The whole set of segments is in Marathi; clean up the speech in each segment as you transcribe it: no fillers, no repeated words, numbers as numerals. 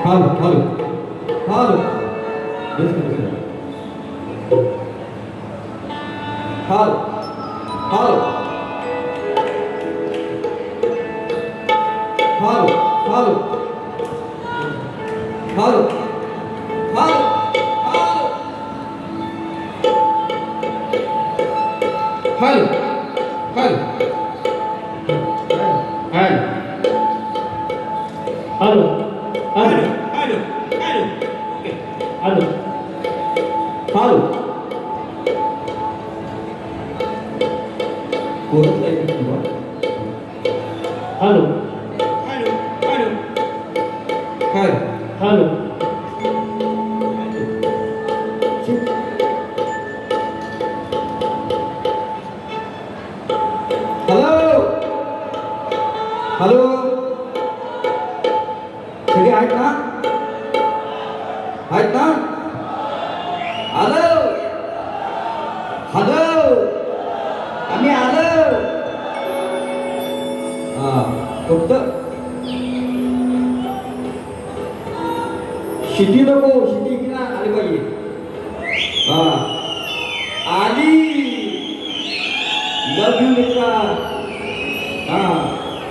Hello hello hello hello hello hello hello hello hello hello hello hello hello hello hello hello hello कोणच आहे तुला हॅलो हॅलो हॅलो काय हॅलो हॅलो हॅलो सगळे आहेत ना आहेत ना हॅलो हॅलो आम्ही आलो हा फक्त शिटी नको शिटी की ना आली पाहिजे हा आली लव यू मित्रा हा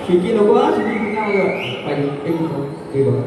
शिटी नको हा शिटी की ना पाहिजे एक मिनिट हे बघा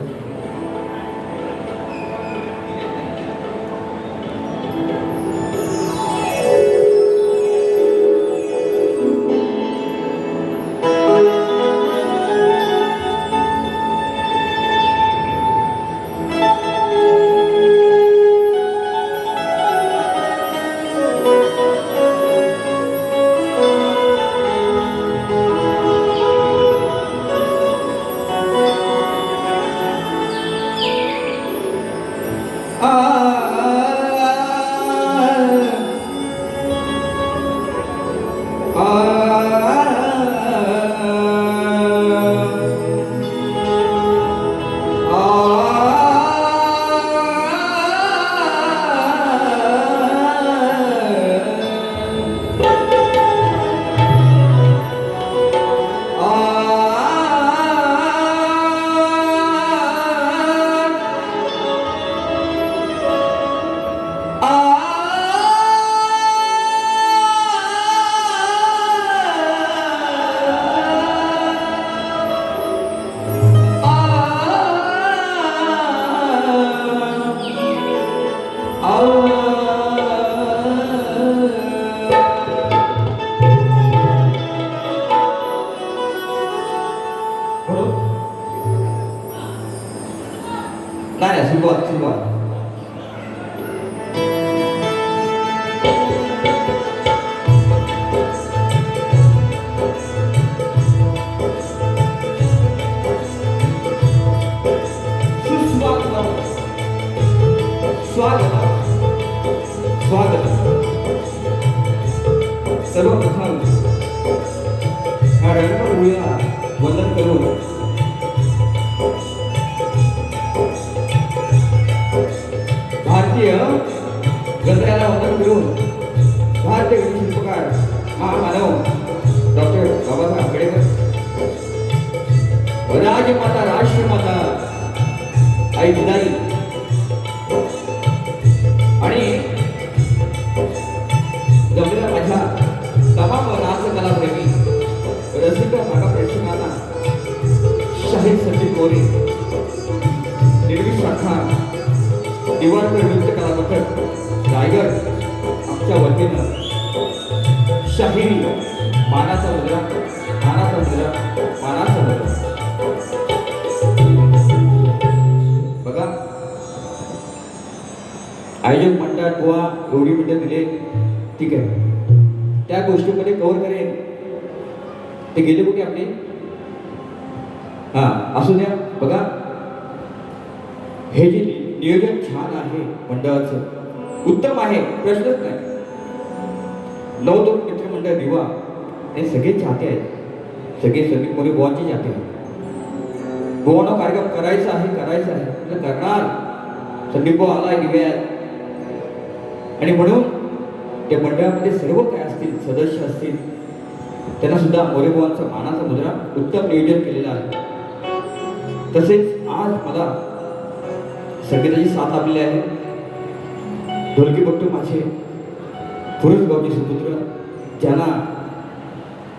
नाही सुरुवात सुरुवात सुस्वागतम स्वागतम स्वागतम सर्वप्रथम ह्या रंगभूमीला वंदन करून भारतीय गजराला वंदन करून भारतीय शिल्पकार महामानव डॉक्टर बाबासाहेब आंबेडकर राजमाता राष्ट्रमाता आई जिजाई आणि जमलेल्या माझ्या तमाम नाचकलाप्रेमी रसिक भागा प्रेक्षकांना शाहीर सचिन मोरे निर्मित शाखा दिवाळकर नृत्य कला पथक रायगड आमच्या वतीनं शाहिरी मानाचा मुद्रा मानाचा मुद्रा मानाचा मुद्रा बघा आयोजक म्हणतात बुवा एवढी मिनिटं दिले ठीक आहे त्या गोष्टीमध्ये कव्हर करेन ते गेले कुठे आपले हा असू द्या बघा हे जे नियोजन छान आहे मंडळाचं उत्तम आहे प्रश्नच नाही 9-2 मित्रमंडळ दिवा हे सगळे चाहते आहेत सगळे संगीत मोरे बुवांचे चाहते आहेत बुवांना कार्यक्रम करायचा आहे म्हणजे करणार संदीप बुवा आलाय दिव्यात आणि म्हणून त्या मंडळामध्ये सर्व काय असतील सदस्य असतील त्यांना सुद्धा मोरे बुवांचा मानाचा मुद्रा उत्तम नियोजन केलेला आहे तसेच आज मला संगीताची साथ आपली आहे. ढोलकीपट्टू माझे पुरुष गावचे सुपुत्र, ज्यांना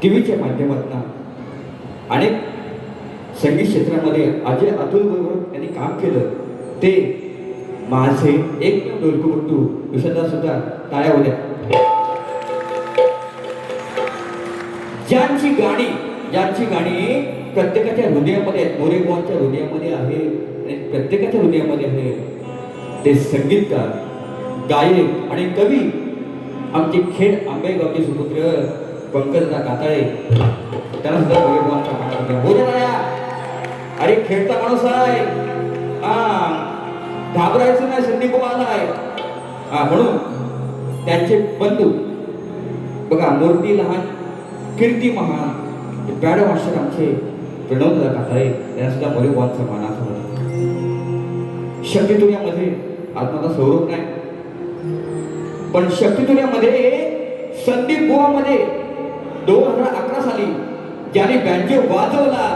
टीव्हीच्या माध्यमातून अनेक संगीत क्षेत्रामध्ये अजय अतुल बरोबर त्यांनी काम केलं, ते माझे एक ढोलकीपट्टू विषादा सुद्धा टाळ्या होत्या. ज्यांची गाणी प्रत्येकाच्या हृदयामध्ये आहेत, मोरेगावच्या हृदयामध्ये आहे आणि प्रत्येकाच्या हृदयामध्ये आहे, ते संगीतकार, गायक आणि कवी आमचे खेड आंबेगावचे सुपुत्र पंकजदा काताळे, त्यांना सुद्धा मोरेगावचा मानस बोले ना. अरे खेळता माणूस आहे, घाबरायचं नाही, संदीप आलाय. म्हणून त्यांचे बंधू बघा, मूर्ती लहान कीर्ती महान, पॅड मास्टर आमचे प्रणवदा काताळे, त्यांना सुद्धा मोरेगावचा मानाचा होता. शक्तितुर्यामध्ये आज माझा सौरभ नाही, पण शक्तितुर्यामध्ये संदीप बुवामध्ये 2011 साली ज्याने बँजो वाजवला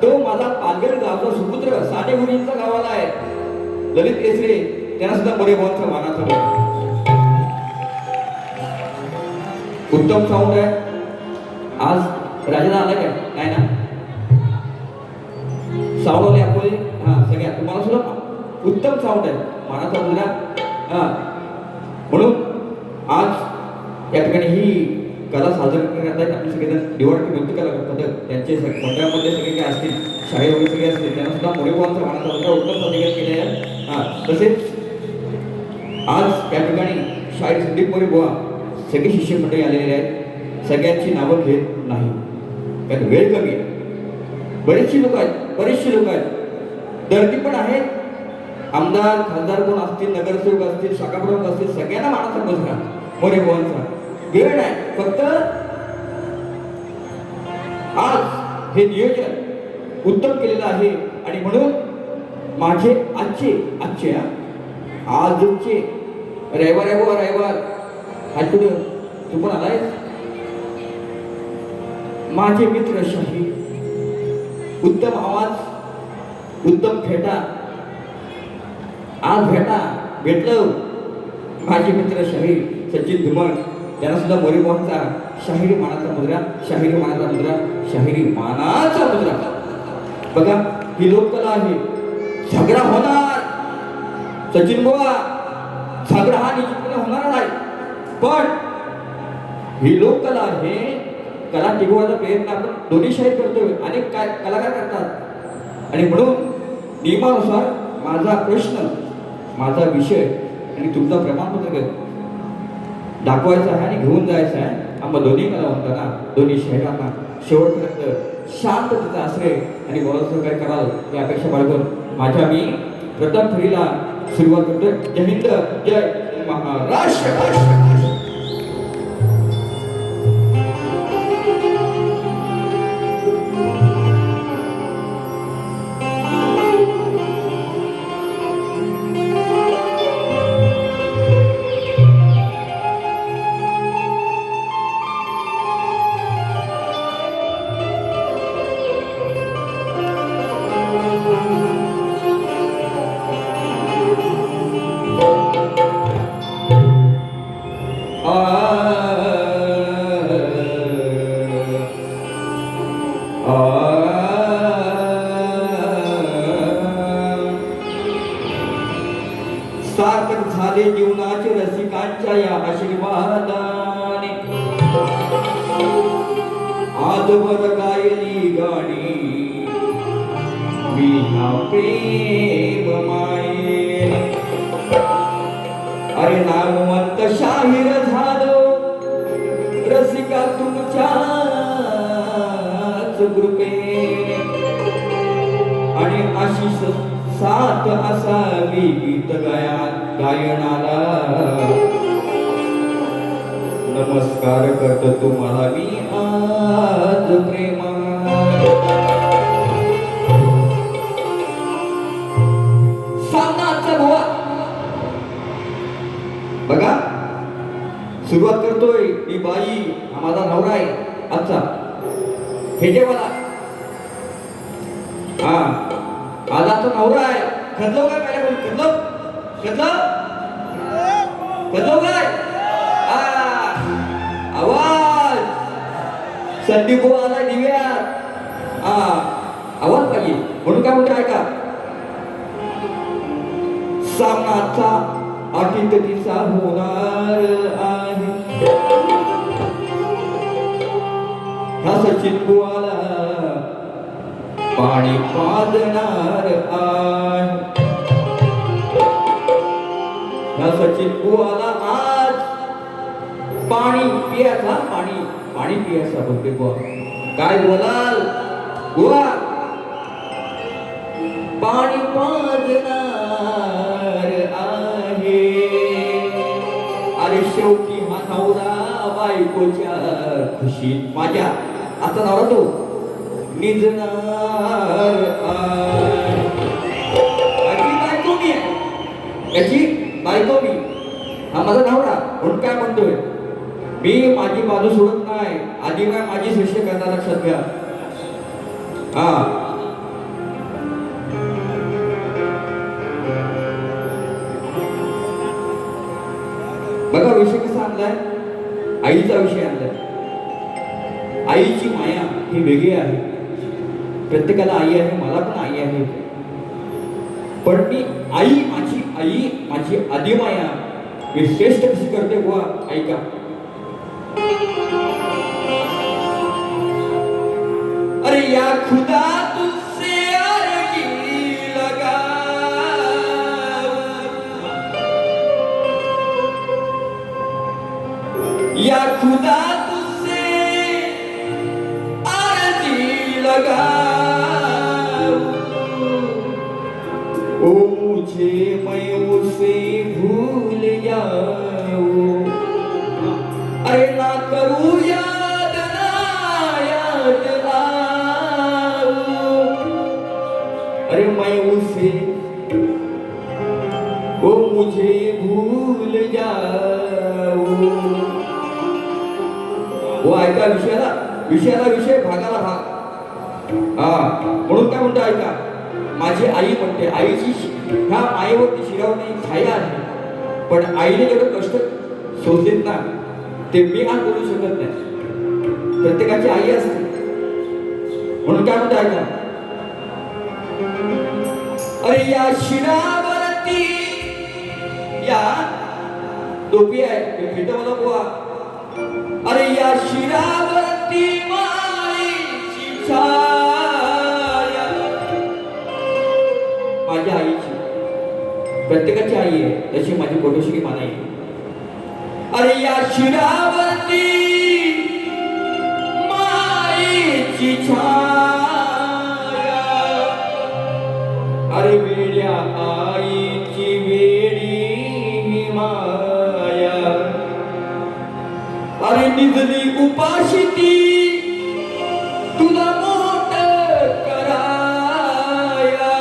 तो माझा पालघर गावचा सुपुत्र साडेगुडींचा गावाला आहे, ललित केसरे, त्यांना सुद्धा मोरेगावचा मानाचा होता. उत्तम साऊंड आहे. आज राजाला आला काय नाही ना, साऊंड वाले आपले सगळ्या तुम्हाला सुद्धा उत्तम साऊंड आहे मानाचा मुलगा. म्हणून आज या ठिकाणी ही कला सादर करण्यात आहेत. आपले सगळेजण निवडणूक नृत्य कला करतात, त्यांचे मंडळामध्ये सगळे काय असतील, शाहीर वगैरे सगळे असतील, त्यांना सुद्धा मोरेगावचा मानाचा मुलगा उत्तम सादर केले आहे. तसेच आज या ठिकाणी शाहीर संदीप मोरे बुवा सगळे शिष्य मंडळी आलेले आहेत. सगळ्यांची नावं घेत नाही कारण वेळ कमी आहे. बरेचशी लोक आहेत, दर्दी पण आहेत. आमदार खासदार कोण असतील, नगरसेवक असतील, शाखाप्रमुख असतील, सगळ्यांना मानाचा मुजरा मोरेगावचा. वेळ नाही, फक्त आज हे नियोजन उत्तम केलेलं आहे. आणि म्हणून माझे आजचे रविवार आज कुठं तू पण आलाय, माझे मित्र शाही, उत्तम आवाज, उत्तम फेटा, आज भेटलं माझे मित्र शाहीर सचिन धुमळ, त्यांना सुद्धा मोरेगावचा शाहिरी मानाचा मुद्रा. बघा, ही लोककला आहे. झगडा होणार सचिन बुवा, झगडा हा निश्चितपणे होणार नाही, पण ही लोककला आहे. कला टिकवण्याचा प्रयत्न आपण दोन्ही शाहीर करतोय, अनेक कलाकार करतात. आणि म्हणून नियमानुसार माझा प्रश्न, माझा विषय आणि तुमचा प्रमाणपत्र दाखवायचा आहे आणि घेऊन जायचं आहे. आम्हा दोन्ही कलावंतांना, दोन्ही शहरांना शेवटपर्यंत शांततेचा आश्रय आणि बोलायचं सहकार्य कराल ही अपेक्षा बाळगून माझ्या मी प्रथम फेरीला सुरुवात करतोय. जय हिंद, जय महाराष्ट्र. सार्थक झाले जीवनाचे रसिकांच्या या आशीर्वादाने, आजवर गायली गाणी मी ह्या प्रेम माये. अरे नामवंत शाहीर झालो रसिका तुमच्याच कृपेने, आणि आशिष साथ असावी गीत गायनाला. नमस्कार करतो तुम्हाला मी आज प्रेमा. सामनाचा बुवा बघा, सुरुवात करतोय मी बाई, हा माझा नवरा आहे आजचा हेजेवाला. आज आता नवरा आहे खदलो काय पहिल्या बोल खदलो खदलो खदलो काय आवाज संदीप बुवा आला दिव्यात आवाज पाहिजे म्हणून काय म्हणतो ऐका सामनाचा अटीतटीचा होणार आहे ह्या सचिन बुवाला पाणी पाजणार आहे ह्या सचिन बुवाला आज पाणी पियाचा पाणी पियाचा बोलते बुवा काय बोलाल बुवा पाणी पाजणार आहे अरे शेवटी हा नवरा बायकोच्या खुशीत माझ्या आता नवरा तो निजणार याची बायको मी हा माझा नवरा म्हणून काय म्हणतोय मी माझी बाजू सोडत नाही आधी काय माझी शिष्य करणार लक्षात घ्या हा बघा विषय कसा आणलाय आईचा विषय आणलाय आईची माया ही वेगळी आहे प्रत्येकाला आई आहे मला पण आई आहे पण मी आई माझी आदिमाया मी श्रेष्ठ कशी करते बुवा ऐका अरे या खुदा तुझसे अर्जी लगा या खुदा तुझसे अर्जी लगा ओ मुझे मैं उसे भूल जाऊं अरे ना करूं याद ना याद आऊं अरे मैं उसे ओ मुझे भूल जाऊं वो ऐका विषयाला विषय भागाला भाग म्हणून काय म्हणतो ऐका माझी आई म्हणते आईची ह्या मायेवरती शिरावरती छाया आहे पण आईने जेवढं कष्ट सोसलेत ना ते मी आज बोलू शकत नाही प्रत्येकाची आई असते म्हणून काय म्हणतो ऐका अरे या शिरावरती या टोपी आहे भेट मला बुवा अरे या शिरावरती माईची छाया माझ्या आईची प्रत्येकाची आई आहे तशी माझी पोटोशी माना आहे अरे या शिरावरती माईची छाया अरे वेड्या आईची वेडी माया अरे निजली उपाशी ती तुला मोठ कराया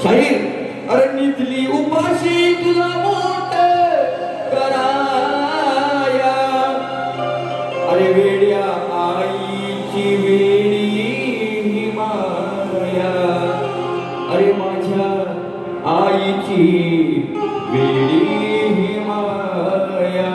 शाहीर अरे निजली उपाशी तुला मोठ कराया अरे वेड्या आईची वेडी माया अरे माझ्या आईची वेडी माया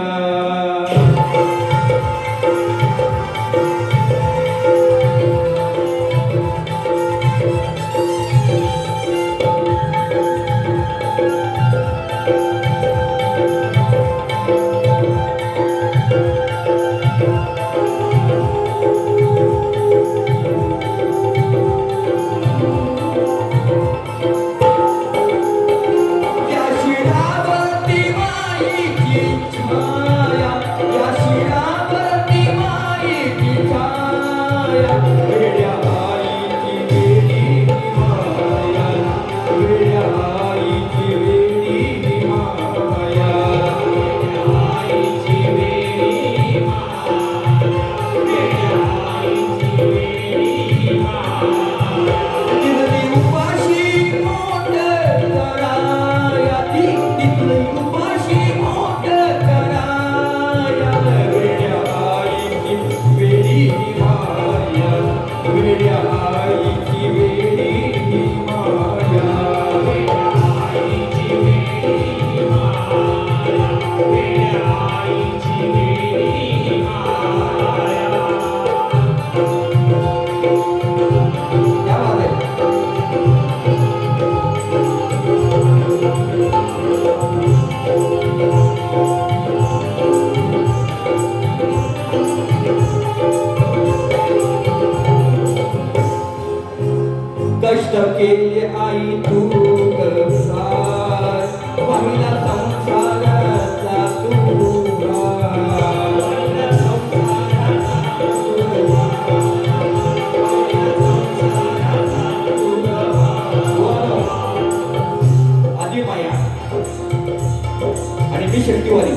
आणि मी शक्तिवादी.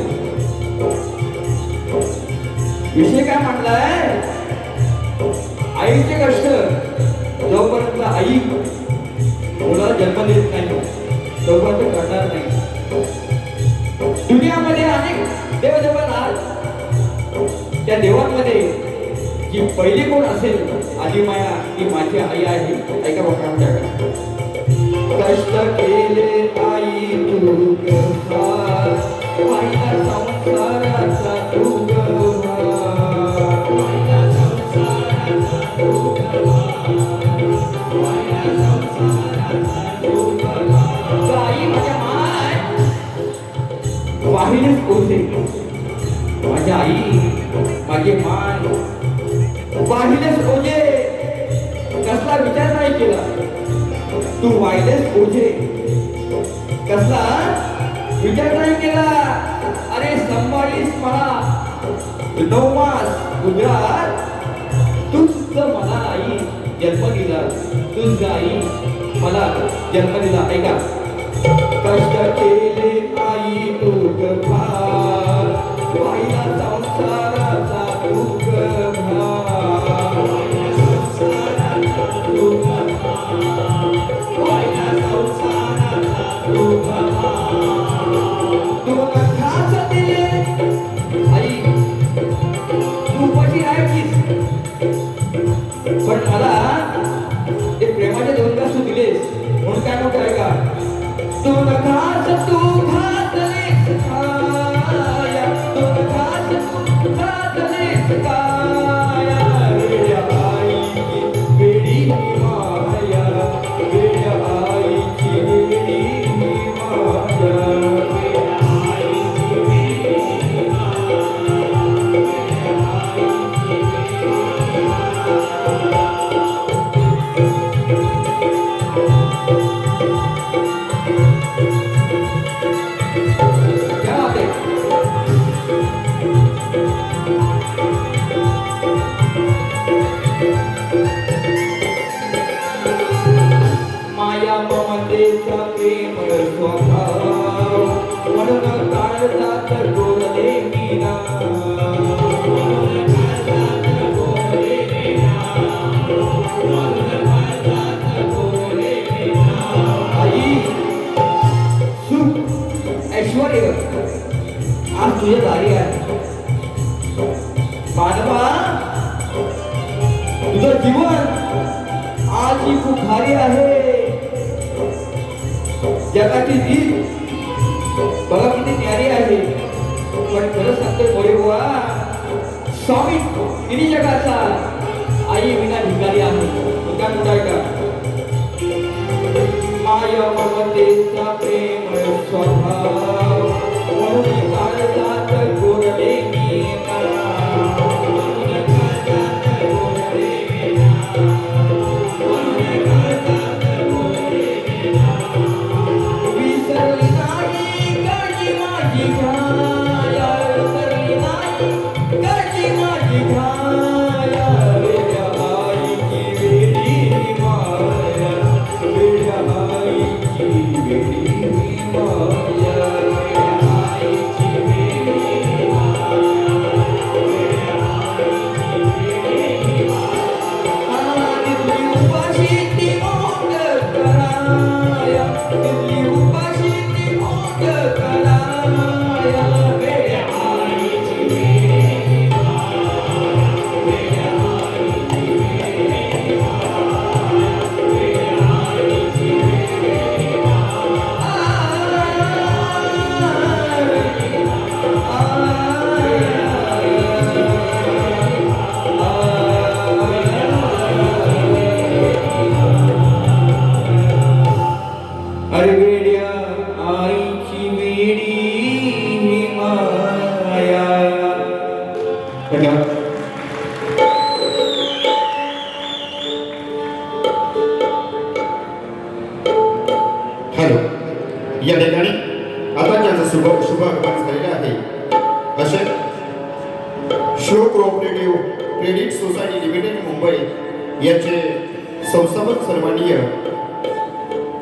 विषय काय मांडलाय? आईचे कष्ट. जोपर्यंत आई मुलाला जन्म देत नाही तोपर्यंत करणार नाही. दुनियामध्ये अनेक देवदेवता आहेत. त्या देवांमध्ये जी पहिली कोण असेल आदिमाया ती माझी आई आहे. ऐका बघा आमच्याकडे. कष्ट केले आई तू गभार, वाहिला संसाराचा तू गभार, वाहिला संसाराचा तू गभार, वाहिला संसाराचा तू गभार. आई माझ्या माय वाहिलेच कोणते. माझ्या आई माझी माय वाहिलेच ओझे. कसला विचार नाही केला. तू वाहिलेस ओझे. कसला विचार नाही केला. अरे संभाळीस मला 9 मास गुजरात. तूच मला आई जन्म दिला. तूच आई मला जन्म दिला. ऐका. कष्ट केले आई तू गभार, वाहिला संसाराचा तू गभार, वाहिला संसाराचा तू गभार, वाहिला संसाराचा तू गभार. तू खास दिले आई. तू उपाशी राहायचीस पण मला ते प्रेमाचे 2 तास तू दिलेस म्हणून काय मोठं आहे का. तू घातलेस काया, तू घातलेस काया. वेड्या आईची वेडी माया, वेड्या आईची वेडी माया, वेड्या आईची वेडी माया, वेड्या आईची वेडी माया. माया ममतेचा प्रेम स्वभाव, म्हणून काळजात गोरले मीना, म्हणून काळजात गोरले मीना, म्हणून काळजात गोरले मीना. आई सुख ऐश्वर्य आज तुझ्या दारी आहे. मानवा तुझं जीवन आज ही खूप भारी आहे. जगाची जीत बघा किती न्यारी आहे. पण खरं सांगतोय मोरे बुवा, स्वामी तिन्ही जगाचा आई विना भिकारी आहे. काय म्हणताय का. माया ममतेचा प्रेम स्वभाव, म्हणून काळजात गोरले मीना, म्हणून काळजात गोरले मीना, म्हणून काळजात गोरले मीना. विसरली नाही काळजी माझी घाया, विसरली नाही काळजी माझी घाया. वेड्या आईची वेडी माया, वेड्या आईची वेडी माया, वेड्या आईची वेडी माया, वेड्या आईची वेडी माया. दिल्ली उपाशी ती मोठ कराया, दिल्ली उपाशी ती मोठ कराया. वेड्या आईची वेडी माया, वेड्या आईची वेडी माया, वेड्या आईची वेडी अरे वेड्या आईची वेडी माया. धन्यवाद. हॅलो. या ठिकाणी आता ज्याचा शुभागमन झालेला आहे असे show cooperative credit society limited Mumbai याचे संस्थापक सन्माननीय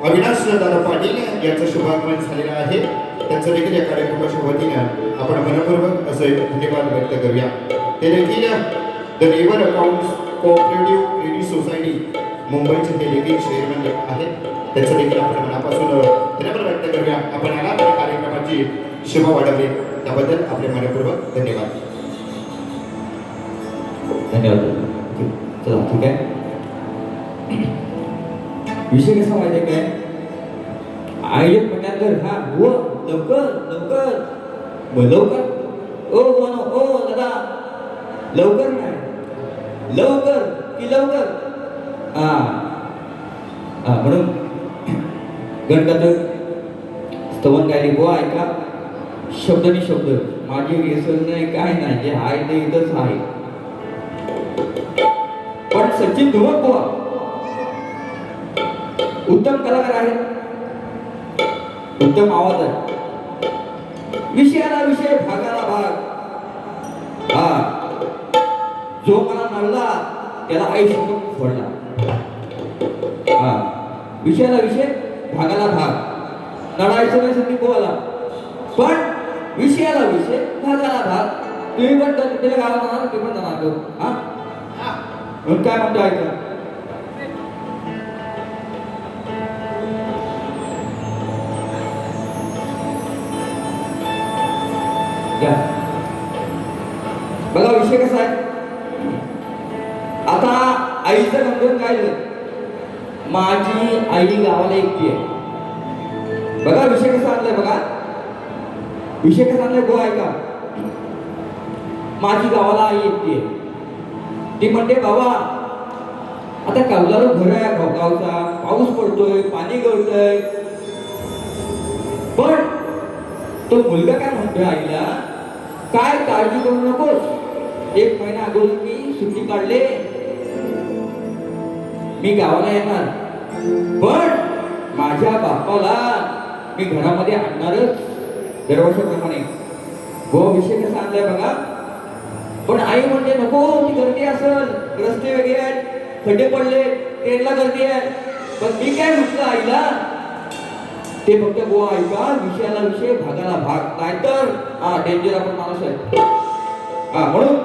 अविनाश दादा पाटील यांचं शुभागमन झालेलं आहे. त्यांचं देखील या कार्यक्रमाच्या वतीनं आपण मनपूर्वक असे धन्यवाद व्यक्त करूया. ते देखील the never accounts cooperative credit society मुंबईचे हे देखील चेअरमन आहेत. त्यांचं देखील आपण मनापासून धन्यवाद व्यक्त करूया. आपण याला आपल्या कार्यक्रमाची शोभा वाढवली त्याबद्दल आपले मनपूर्वक धन्यवाद. धन्यवाद. चला ठीक आहे. विषय कसा माहिती आहे काय? आयोजक म्हटल्यानंतर हा हो लवकर लवकर लवकर ओ बोनो ओ दादा लवकर नाही लवकर की लवकर म्हणून गणगत स्तवन गायली बुवा ऐका शब्दनी शब्द माझी व्यसन नाही काय नाही जे आहे ते इथंच आहे. पण सचिन धुमक बुवा उत्तम कलाकार आहेत. उत्तम आवाज आहे. विषयाला विषय भागाला भाग जो मला नडला त्याला आयुष्य फोडला. विषयाला विषय भागाला भाग नडायचं नाही संदीप बोला पण विषयाला विषय भागाला भाग. तुम्ही पण त्याला गावात जाणार तुम्ही पण जाणार म्हणून काय म्हणतो ऐका. बघा विषय कसा आहे. आता आईचं गंभीर काय झालं. माझी आई गावाला एकटी आहे. बघा विषय कसा आणलाय. बघा विषय कसा आणलाय गो ऐका. माझी गावाला आई एकटी आहे. ती म्हणते बाबा आता कौलारू घर आहे गावचा पाऊस पडतोय पाणी गळतोय पण तो मुलगा काय म्हणतोय आईला काय काळजी करू नकोस. 1 महिना अगोदर मी सुट्टी काढले मी गावाला येणार पण माझ्या बापाला मी घरामध्ये आणणारच दरवर्षाप्रमाणे. हो विषय कसा आणलाय बघा. पण आई म्हणते नको ती गर्दी असेल रस्ते वेगळे आहेत खड्डे पडले ट्रेनला गर्दी आहे. पण मी काय म्हटलं आईला ते फक्त गोवा ऐका विषयाला विषय भागाला भाग नाहीतर डेंजर आपण माणूस आहे. म्हणून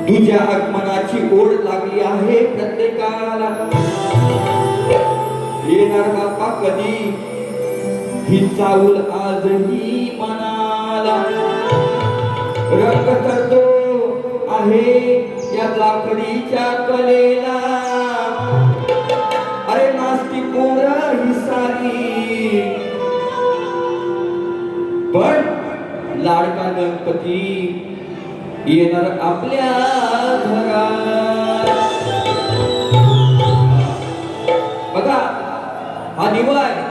तुझ्या आगमनाची ओढ लागली आहे प्रत्येकाला. येणार बाप्पा कधी ही चावल आजही मनाला. रंग करतो आहे या लाकडीच्या कलेला. अरे नास्ती पोर ही सारी पण लाडका गणपती येणार आपल्या घरात. बघा हा दिवा आहे.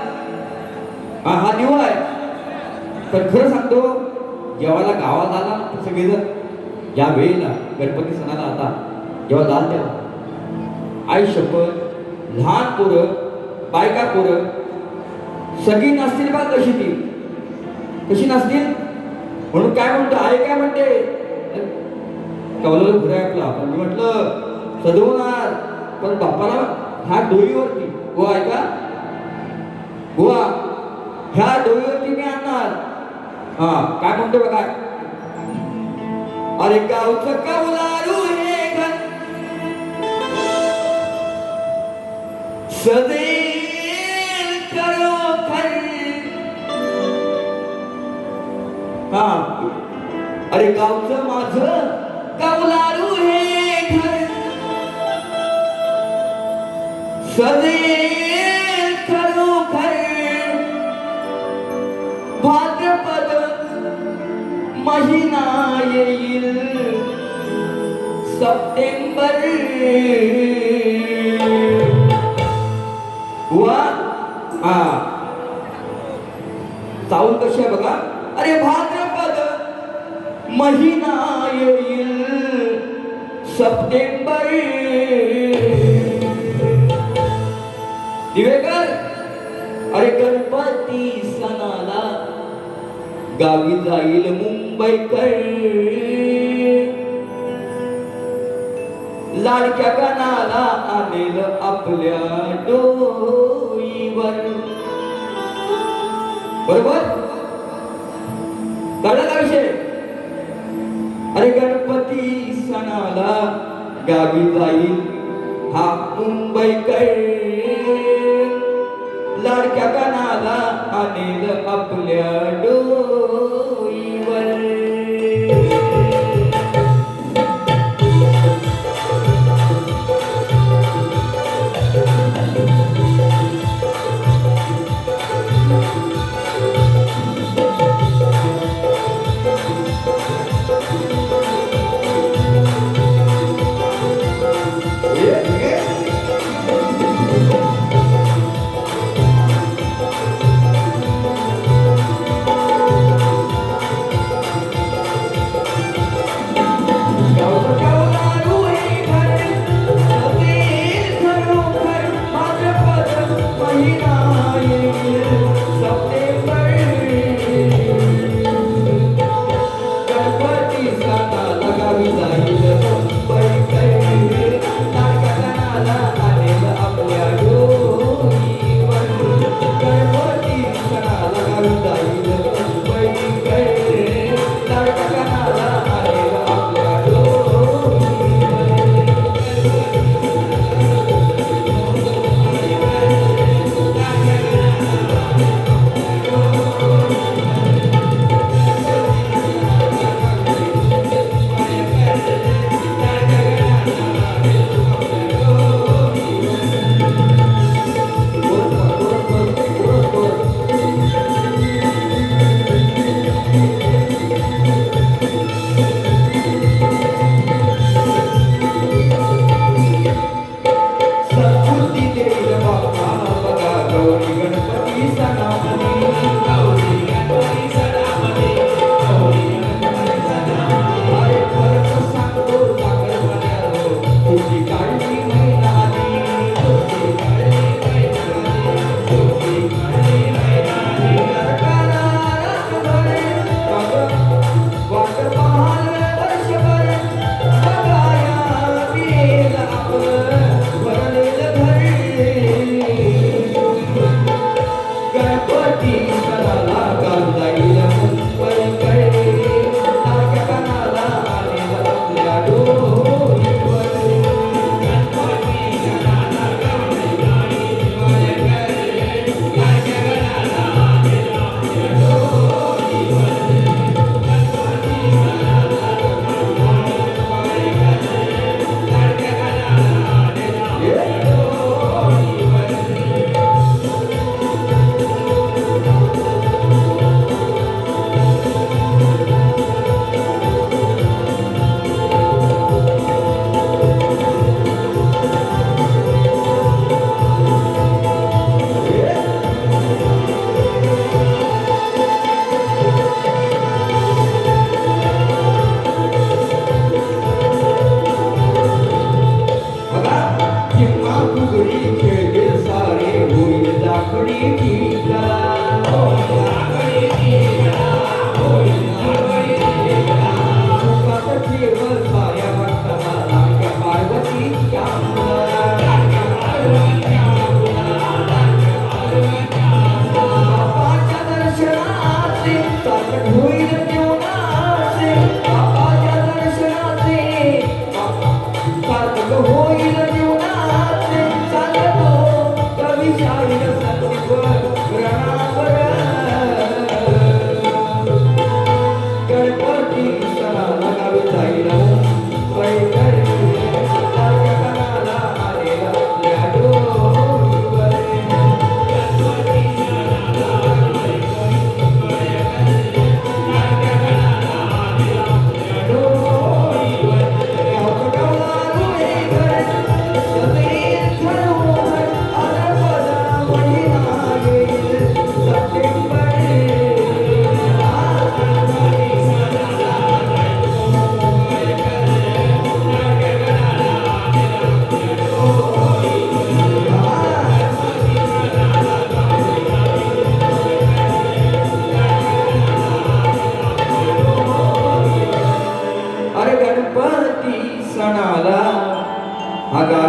हा दिवा आहे. तर खरं सांगतो जेव्हा गावात आला ना सगळेजण या वेळेला गणपती सणाला आता जेव्हा जाल तेव्हा आई शपथ लहान पोरं बायका पोरं सगळी नसतील बा कशी नसतील. म्हणून काय म्हणतो आई काय म्हणते कवलं घर आहे आपला. पण मी म्हटलं सजवणार पण बाप्पाला ह्या डोईवरती गोवा ऐका गोवा ह्या डोईवरती मी आणणार. काय म्हणतो बघा. अरे गावचं कवलारू हे घर सदैव खरोखर. अरे गावचं माझं कवलारू हे घर सदैव खरोखर. भाद्रपद महिना येईल सप्टेंबर वा चावल कशी आहे बघा. अरे भाद्रपद महिना येईल सप्टेंबर दिवेकर अरे गणपती सणाला गावी जाईल मुंबईकर लाडक्या गणाला आणेल आपल्या डोईवर बरोबर कळलं का विषय अरे गणपती सणाला गावी जाईल हा मुंबईकर लाडक्या गणाला आणेल आपल्या डोईवर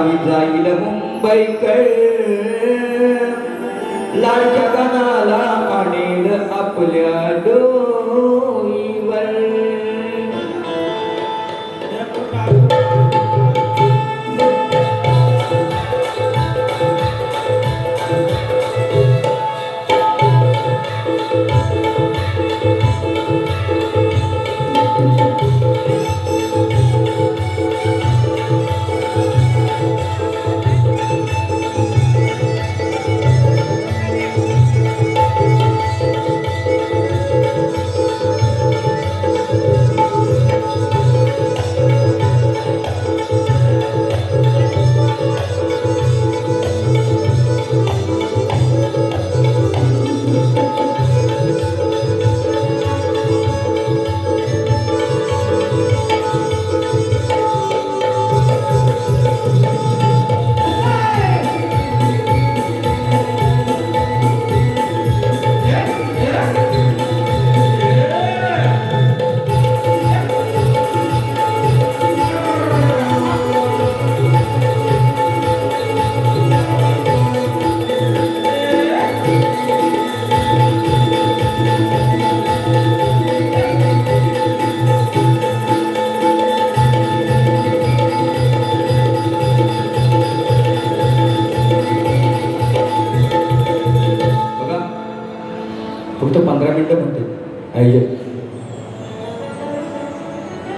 गावी जाईल मुंबईकर लाडक्या गानाला आणेल आपल्या डोईवर. जरा पोटा. बघा फक्त 15 मिनिटं म्हणते ऐजे.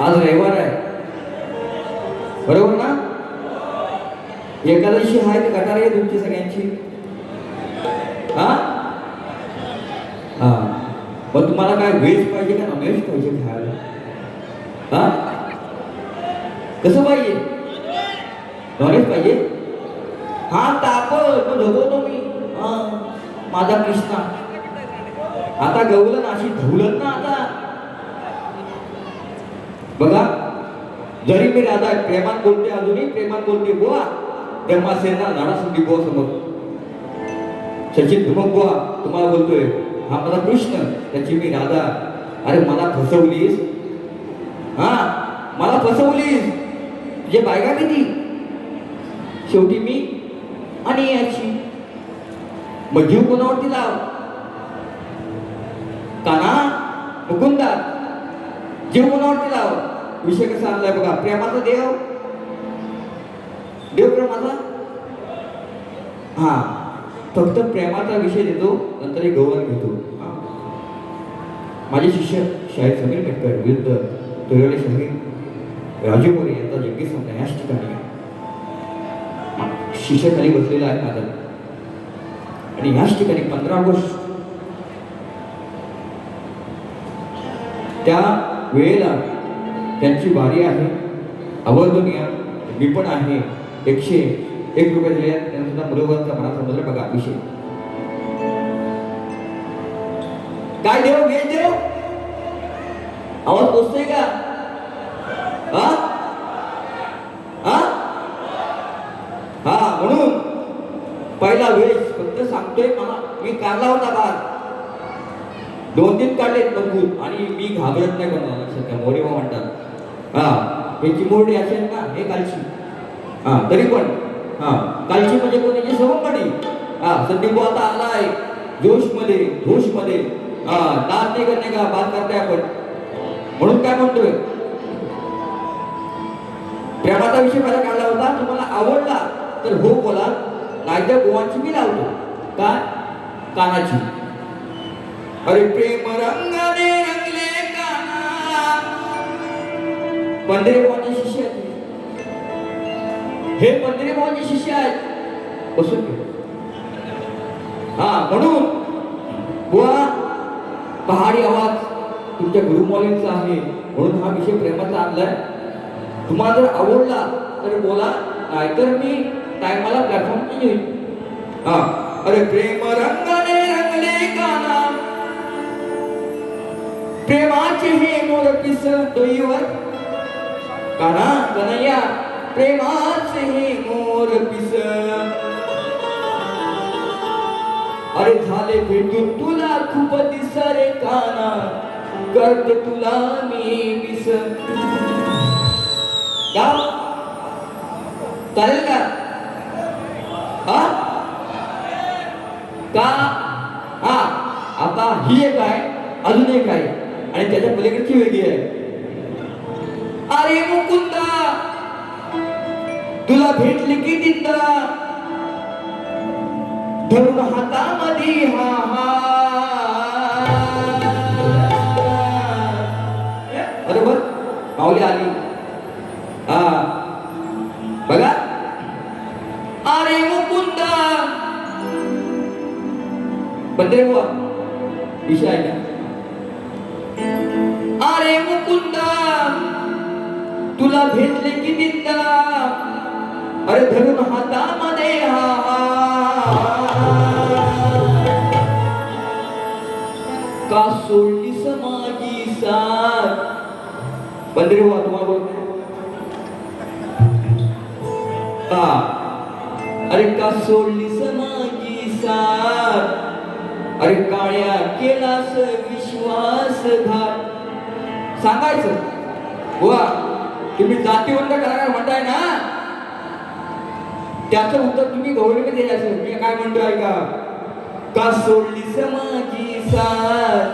आज रविवार आहे बरोबर ना. एकादशी आहे तर गटार आहे तुमची सगळ्यांची. हा हा मग तुम्हाला काय व्हेज पाहिजे का नॉनव्हेज पाहिजे खायला? हा कसं पाहिजे? नॉनव्हेज पाहिजे. हा तापड मग झोपवतो मी. हा माझा कृष्णा आता गवलं ना अशी धुलत ना आता. बघा जरी मी राधा प्रेमात बोलते अजूनही प्रेमात बोलते बुवा. ब्रह्मासेना नाडासुद्धी बुवा समोर सचिन धुमक बुवा तुम्हाला बोलतोय. हा माझा कृष्ण त्याची मी राधा. अरे मला फसवलीस. हा मला फसवलीस. तुझे बायका किती शेवटी मी आणि याची. मग जीव कोणावरती लाव. काना मुकुंदा जीव कोणावरती लाव. विषय कसा आणलाय बघा. प्रेमाचा देव देव प्रेमाचा. हा फक्त प्रेमाचा विषय देतो नंतर एक गौरव घेतो. माझे शिष्य शाहीर समीर मेटकर विरुद्ध तोरवडे शाहीर राजू मोरे यांचा जंगी सामना याच ठिकाणी शिष्य खाली बसलेला आहे माझा. आणि याच ठिकाणी 15 ऑगस्ट त्या वेळेला त्यांची वारी आहे. अवर्धनीय मी पण आहे. 101 रुपये दिले आहेत. त्यांना सुद्धा मुलांचा मला समजलं बघा विषय काय देव वेळ देव. आवाज पोचतोय का? हा हा हा म्हणून पहिला वेळ फक्त सांगतोय मला. मी काढला होता बार 2-3 काढलेत बघून आणि मी घाबरत नाही कोणाला. लक्षात घ्या मोरेबा म्हणतात. हा हे चिमोरडी असेल ना हे कालची. हा तरी पण हा कालची म्हणजे कोणाची सवंगडी. हा संदीप आता आलाय जोश मध्ये हा नाद नाही करणे का बात करताय आपण. म्हणून काय म्हणतोय प्रेमाचा विषय मला काढला होता. तुम्हाला आवडला तर हो बोला नाहीतर गोवांची मी लावतो. काय कानाची. अरे प्रेम रंगाने रंगले काना. पंढरी बुवांचे शिष्य आहेत हे. पंढरी बुवांचे शिष्य आहेत. बसून घे. हा म्हणून बुवा पहाडी आवाज तुमच्या गुरुमौलींचा आहे. म्हणून हा विषय प्रेमाचा आणलाय. तुम्हाला जर आवडला तर बोला नाहीतर मी टायमाला प्लॅटफॉर्म येईल. हा अरे प्रेम रंगाने रंगले काना. प्रेमाचे हे मोर पिस डोईवर. काना कन्हैया प्रेमाचे हे मोर पिस. अरे झाले भेटून तुला खूप दिस रे काना. करते तुला मी मिस. चालेल का? हा का हा आता ही एक आहे अजून एक आहे आणि त्याच्या पलीकडची वेगळी आहे. अरे मुकुंदा तुला भेटली की दिंदा धरून हातामध्ये हा बरोबर माऊली आली. हा बघा अरे मुकुंदा बंदरे हुआ विषय आहे का. अरे मुकुंदा तुला भेटले की दिंदा अरे धरून हातामध्ये का सोडलीस माझी साथ. बंदरे हुआ तुम्हाला बोलते हा अरे का सोडलीस माझी साथ अरे काळ्या केलास विश्वासघात. सांगायचं बुवा तुम्ही जातीवंत कलाकार म्हणताय ना त्याचं उत्तर तुम्ही गौरवमध्ये द्यायचं. मी काय म्हणतो ऐका का सोडलीस माझी साथ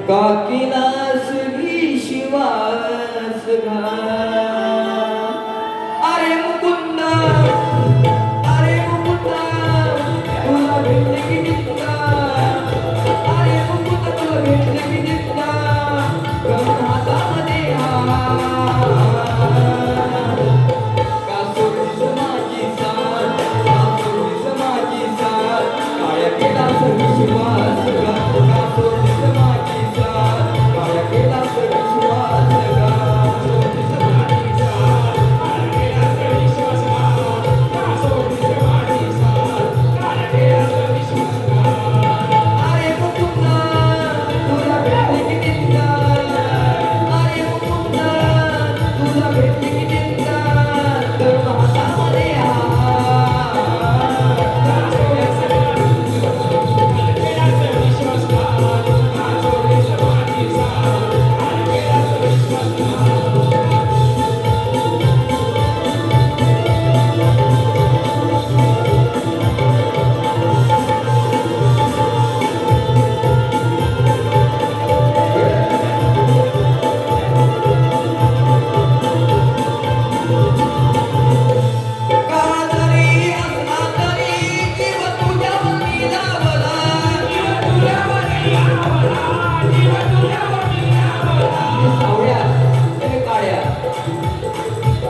का केलास विश्वासघात. अरे मुकुंदा अरे मुकुंदा तुला भेटले की दिसता अरे मुकुंदा तुला भेटले की दिसता करून हातामध्ये का सोडलीस माझी साथ का सोडलीस माझी साथ काळ्या केलास विश्वासघात. का सोडलीस माझी साथ काळ्या केलास विश्वासघात. सोडलीस माझी साथ काळ्या केलास विश्वासघात. का सोडलीस माझी साथ काळ्या केलास विश्वासघात. अरे मुकुंदा तुला भेटले की दिसता अरे मुकुंदा तुला भेटले की दिसता तरुण हातामध्ये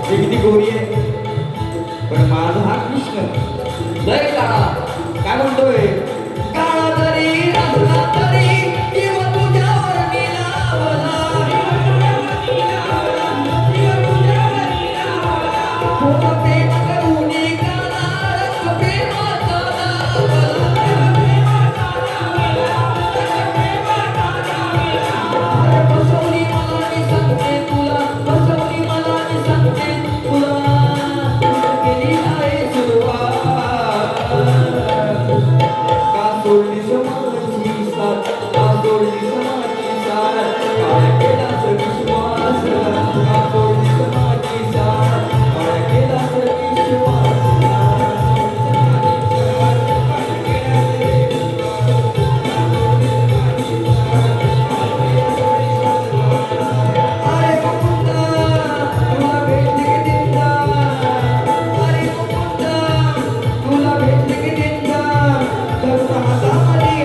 किती गोरी आहे पण माझा हा कृष्ण लय काळा. काय म्हणतोय काळा जरी असला तरी जीव तुझ्यावर मिळावला. थोडं प्रेम करून काळा रंग प्रेमाचा बसवली मला मी सांगते तुला बसवली मला मी सांगते तुला केली आहे सुरुवात. का सोडलीस माझी साथ का सोडलीस माझी साथ काय केलास विश्वास. का सोडलीस माझी साथ काय केलास विश्वास. अरे मुकुंदा तुला भेटले की दिंदा अरे मुकुंदा तुला भेटले की दिंदा तरुण हातामध्ये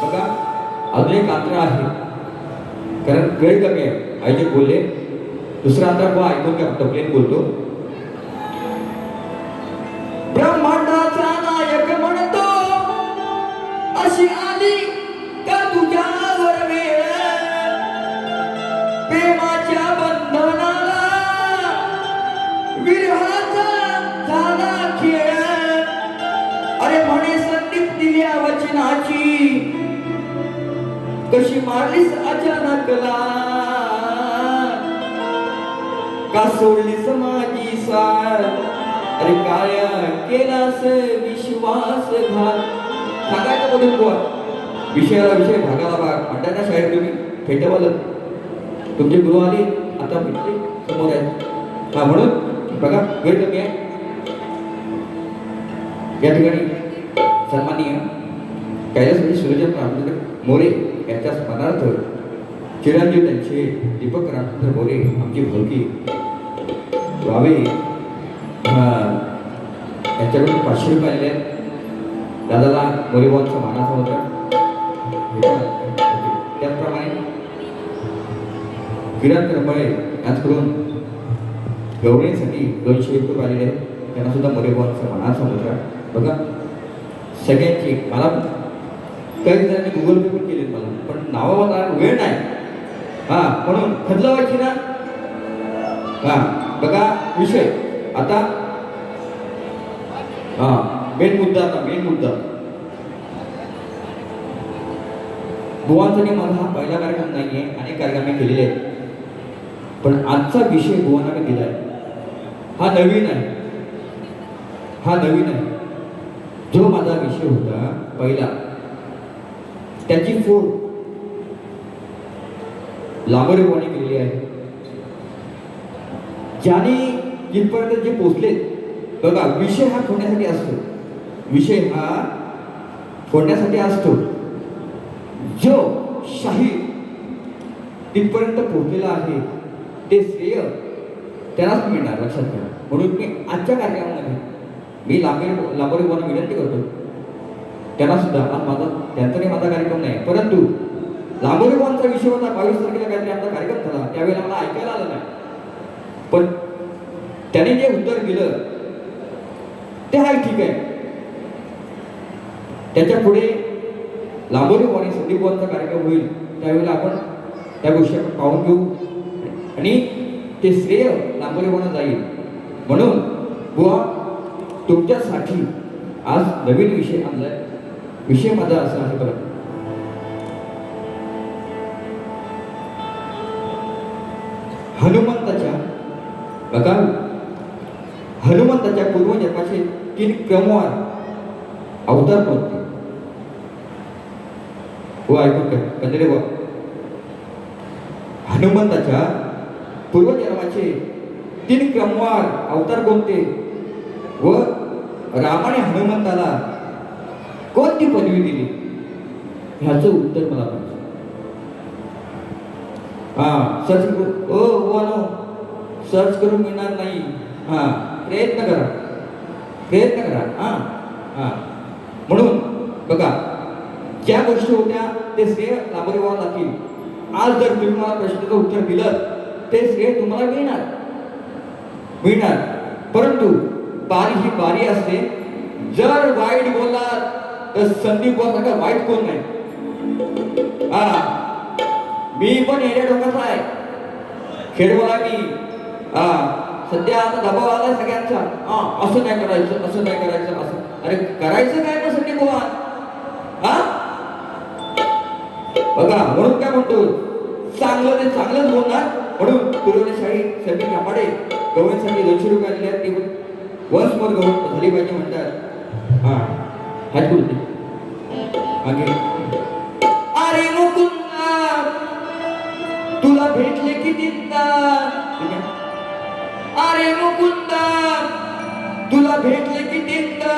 बघा अजून एक अंतरा आहे कारण वेळ कमी आहे. आई जे बोलले दुसरा अंतरा बघा ऐकून घ्या फक्त प्लेन बोलतो. ब्रह्मांडाचा नायक म्हणतो अशी आली का तुझ्यावर वेळ प्रेमाच्या बंधनाला विरहाचा झाला खेळ. अरे म्हणे संदीप दिल्या वचनाची कशी मारलीस अचानकला का सोडलीस माझी साथ, अरे काया केलास विश्वासघात. सांगायचं कुठे बुवा, विषयाला विषय भागाला भाग म्हणताय ना शाळेत तुम्ही फेटवालं. तुमचे गुरु आले आता भेटले समोर आहेत. हा म्हणून बघा वेळ कमी आहे. या ठिकाणी सन्माननीय कैलासवासी सुरजन रामचंद्र मोरे यांच्या स्मरणार्थ चिरंजीव त्यांचे दीपक रामचंद्र मोरे आमची भावकी व्हावे यांच्याकडून 500 रुपये आले आहेत. दादाला मोरेबाबांचा मानाचा होता. त्याचप्रमाणे किरण करंबळे यांच्याकडून गौरवण्यासाठी 200 रुपये आलेले आहेत. त्यांना सुद्धा मोरेबाबांचा मानाचा होता. बघा सगळ्यांची मला काही जणांनी गुगल पे पण केले मला, पण नावाला वेळ नाही. हा म्हणून खदलावायची ना. हा बघा विषय आता. हा मेन मुद्दा, आता मेन मुद्दा. बुवांसाठी माझा हा पहिला कार्यक्रम नाहीये, अनेक कार्यक्रम मी केलेले आहेत, पण आजचा विषय बुवांना मी दिलाय. हा नवीन आहे, हा नवीन आहे. जो माझा विषय होता पहिला, त्याची फोड लांबरे बुवांनी केलेली आहे. ज्याने जिथपर्यंत जे पोचले, बघा विषय हा फोडण्यासाठी असतो, विषय हा फोडण्यासाठी असतो. जो शाहीर तिथपर्यंत पोहोचलेला आहे ते श्रेय त्यालाच मिळणार, लक्षात घ्या. म्हणून मी आजच्या कार्यक्रमामध्ये मी लांबरे बुवांना विनंती करतो, त्यांना सुद्धा आज माझा त्यांचा काही माझा कार्यक्रम नाही, परंतु लांबरे बुवांचा विषय होता 22 तारखेला काहीतरी आमचा कार्यक्रम झाला, त्यावेळेला मला ऐकायला आलं नाही, पण त्याने जे उत्तर दिलं ते आहे ठीक आहे. त्याच्या पुढे लांबोरे बुवांनी संदीप बुवांचा कार्यक्रम होईल, त्यावेळेला आपण त्या गोष्टी आपण पाहून घेऊ आणि ते श्रेय लांबोरे बुवांना जाईल. म्हणून बुवा तुमच्यासाठी आज नवीन विषय आणलाय. विषय माझा असा आहे बरं, हनुमंताच्या बघा हनुमंताच्या पूर्वजन्माचे 3 क्रमवार अवतार कोणते? हो ऐकून काय कंदरे बुवा, हनुमंताच्या पूर्वजन्माचे 3 क्रमवार अवतार कोणते व रामाने हनुमंताला कोणती पदवी दिली? ह्याचं उत्तर मला पाहिजे. हा सर्च करू. ओ बुवानो, सर्च करून मिळणार नाही. हा प्रयत्न करा, प्रयत्न करा. हा हा म्हणून बघा ज्या गोष्टी होत्या ते श्रेय लांबरे बुवांना जातील. आज जर तुम्ही मला प्रश्नाचं उत्तर दिलं ते श्रेय तुम्हाला मिळणार, मिळणार. परंतु बारी ही बारी असते. जर वाईट बोललात तर संदीप बुवा वाईट कोण नाही. हा मी पण येण्या डोक्याचा आहे, खेळ बोला मी. हा सध्या आता दबाव आलाय सगळ्यांचा. हा असं नाही करायचं, असं नाही करायचं, असं. अरे करायचं काय ना संदीप बुवा? हा बघा म्हणून काय म्हणतो, चांगलं ते चांगलंच बोलणार. म्हणून पुरवण्याशाही समीर कापाडे गवळीसाठी 200 रुपये आलेले आहेत. ते वन्स मोर गवळ झाली पाहिजे म्हणतात. हा हात बोलते मागे. अरे मुकुंदा तुला भेटले कितीदा, अरे मुकुंदा तुला भेटले कितीदा,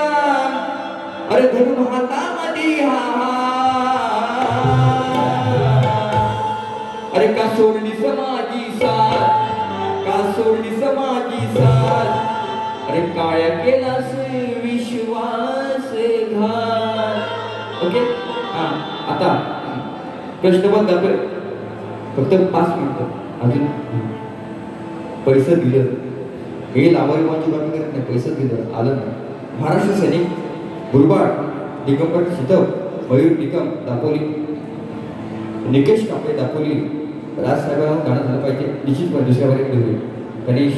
अरे धरून हातामध्ये अरे का सोडली समाजी साथ, का सोडली समाजी साथ, अरे काय केलास विश्वास घात. ओके हा आता प्रश्न पण जातोय. फक्त 5 मिनिटं अजून. पैसे दिलं हे लांबरे बुवांची बातमी करत नाही. पैसे दिलं आलं नाही. महाराष्ट्र सैनिक गुरबाड, दिगंबर शितव, मयूर निकम दापोली, निकेश कांबळे दापोली, राजसाहेबांना गाणं झालं पाहिजे. निश्चितपणे दुसऱ्या वर्गात होईल. गणेश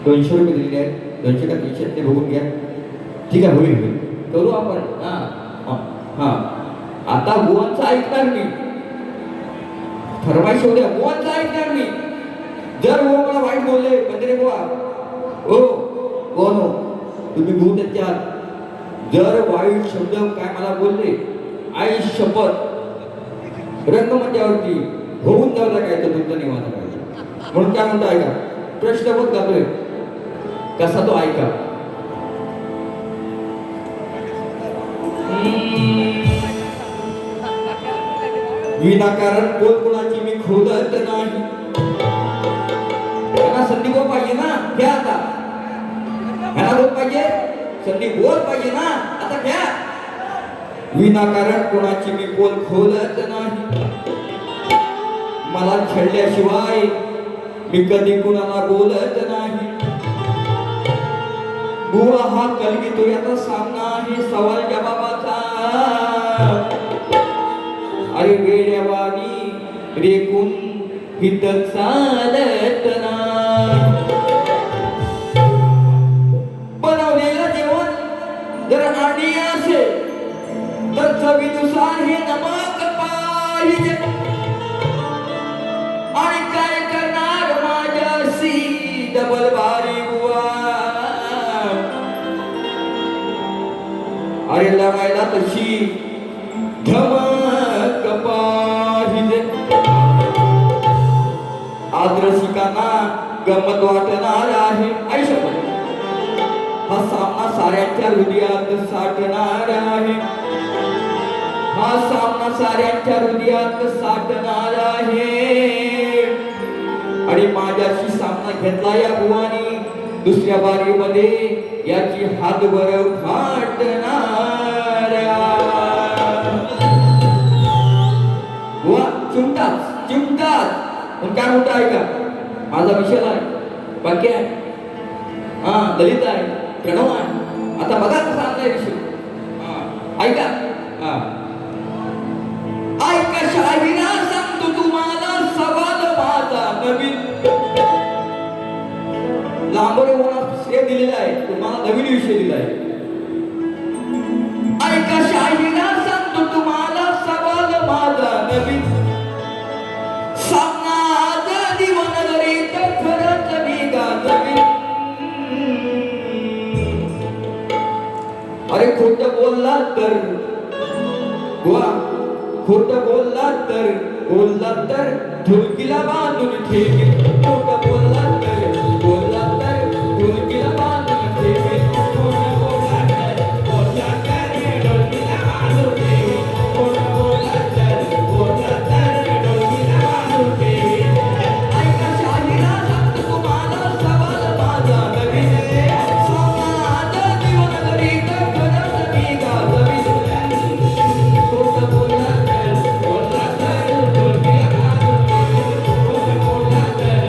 200 रुपये दिलेले आहेत. 200 का 300 ते बघून घ्या. ठीक आहे, होईल होईल करू आपण. हा आता बुवांचं ऐकणार मी. फरमाईश होऊ द्या, बुवांचं ऐकणार मी. जर वो मला वाईट बोलले मंदिरे बुवा ओ कोण हो तुम्ही भूत त्याच्यात जर वाईट शब्द काय मला बोलले आई शपथ रंगमंचावरती होऊन जाऊ काय तर तुमचं निवांत पाहिजे म्हणून काय म्हणतो ऐका प्रश्नपद गातोय कसा तो ऐका विनाकारण कोण कोणाची मी खोदत नाही त्यांना संधी बोल पाहिजे ना घ्या आता ह्याला बोल पाहिजे संधी बोल पाहिजे ना आता घ्या विनाकारण कोणाची मी कोण खोदत नाही मला छळल्याशिवाय मी कधी कुणाला बोलत नाही बुवा हा कलगीतो याचा सामना आहे सवाल जवाबाचा अरे वेड्यावानी रेकून हित चालत नाही बनवलेलं जेवण जर आडी असेल तर चवीनुसार हे नमक पाहिजे आणि काय करणार माझ्याशी डबल बारी बुवा अरे लढायला तशी धमक पाहिजे आदर्शिकांना गमत वाटणार आहे आयुष्यभर हा सामना साऱ्यांच्या हृदयात साठणार आहे हा सामना साऱ्यांच्या हृदयात साठणार आहे आणि माझ्याशी सामना घेतला या बुवानी दुसऱ्या बारीमध्ये याची हातभर फाटणार बुवा चिमटाच पण काय म्हणतो ऐका माझा विषय आहे बाकी आहे हा दलित आहे प्रणव आहे आता बघा कसा आपला विषय ऐका हा ऐका शाहिरा सांगतो तुम्हाला सवाल माझा नवीन लांबरे होणार श्रेय दिलेला आहे तुम्हाला नवीन विषय दिला आहे ऐका शाहिरा सांगतो तुम्हाला सवाल माझा नवीन सामना आज दिवनगरीत खरंच मी गाजवीन अरे खोट बोलला तर बुवा खोट बोलला तर धुलकीला बांधून ठेवीन खोट बोलला तर धुलकीला बांधून ठेवीन खोट बोलला तर धुलकीला बांधून ठेवीन खोट बोलला तर धुलकीला बांधून ठेवीन ऐका शाहिरा सांगतो तुम्हाला सवाल माझा नवीन समाज जीवनगरीत खरंच मी गाजवीन खोट बोलला तर धुलकीला बांधून ठेवीन खोट बोलला तर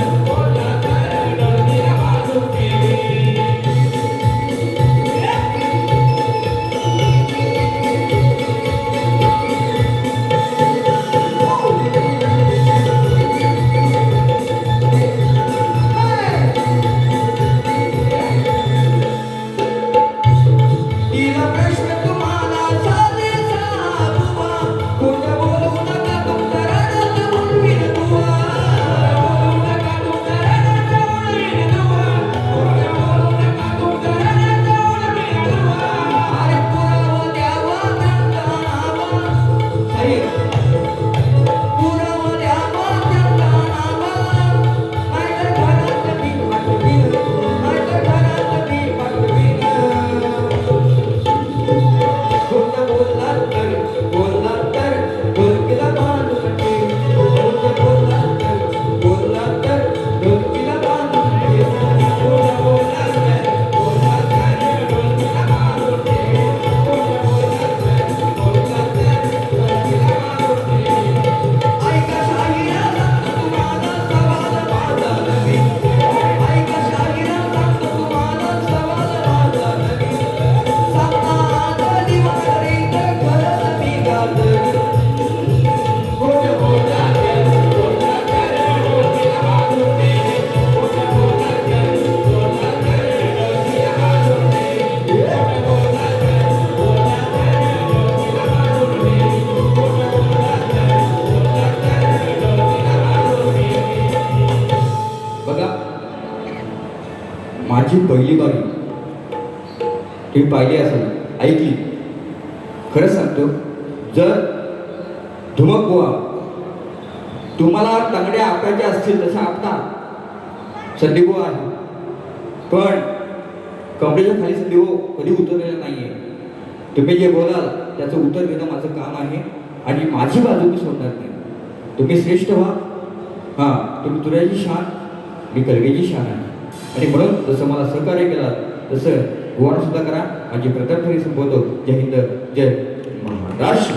माझी पहिली बारी तुम्ही पाहिली असेल, ऐकली. खरंच सांगतो, जर धुमक बुवा तुम्हाला तांगड्या आपटायच्या असतील तसं आपटा, संदीप बुवा आहे, पण कमरेच्या खाली संदीप बुवा कधी उतरलेला नाहीये. तुम्ही जे बोलाल त्याचं उत्तर देणं माझं काम आहे आणि माझी बाजू मी सोडणार नाही. तुम्ही श्रेष्ठ व्हा. हां, तुम्ही तुऱ्याची शान, मी कलगीची शान आहे. आणि म्हणून जसं मला सहकार्य केलं तसं गोवाण सुद्धा करा. माझी प्रथम तरी संबोधतो. जय हिंद, जय महाराष्ट्र.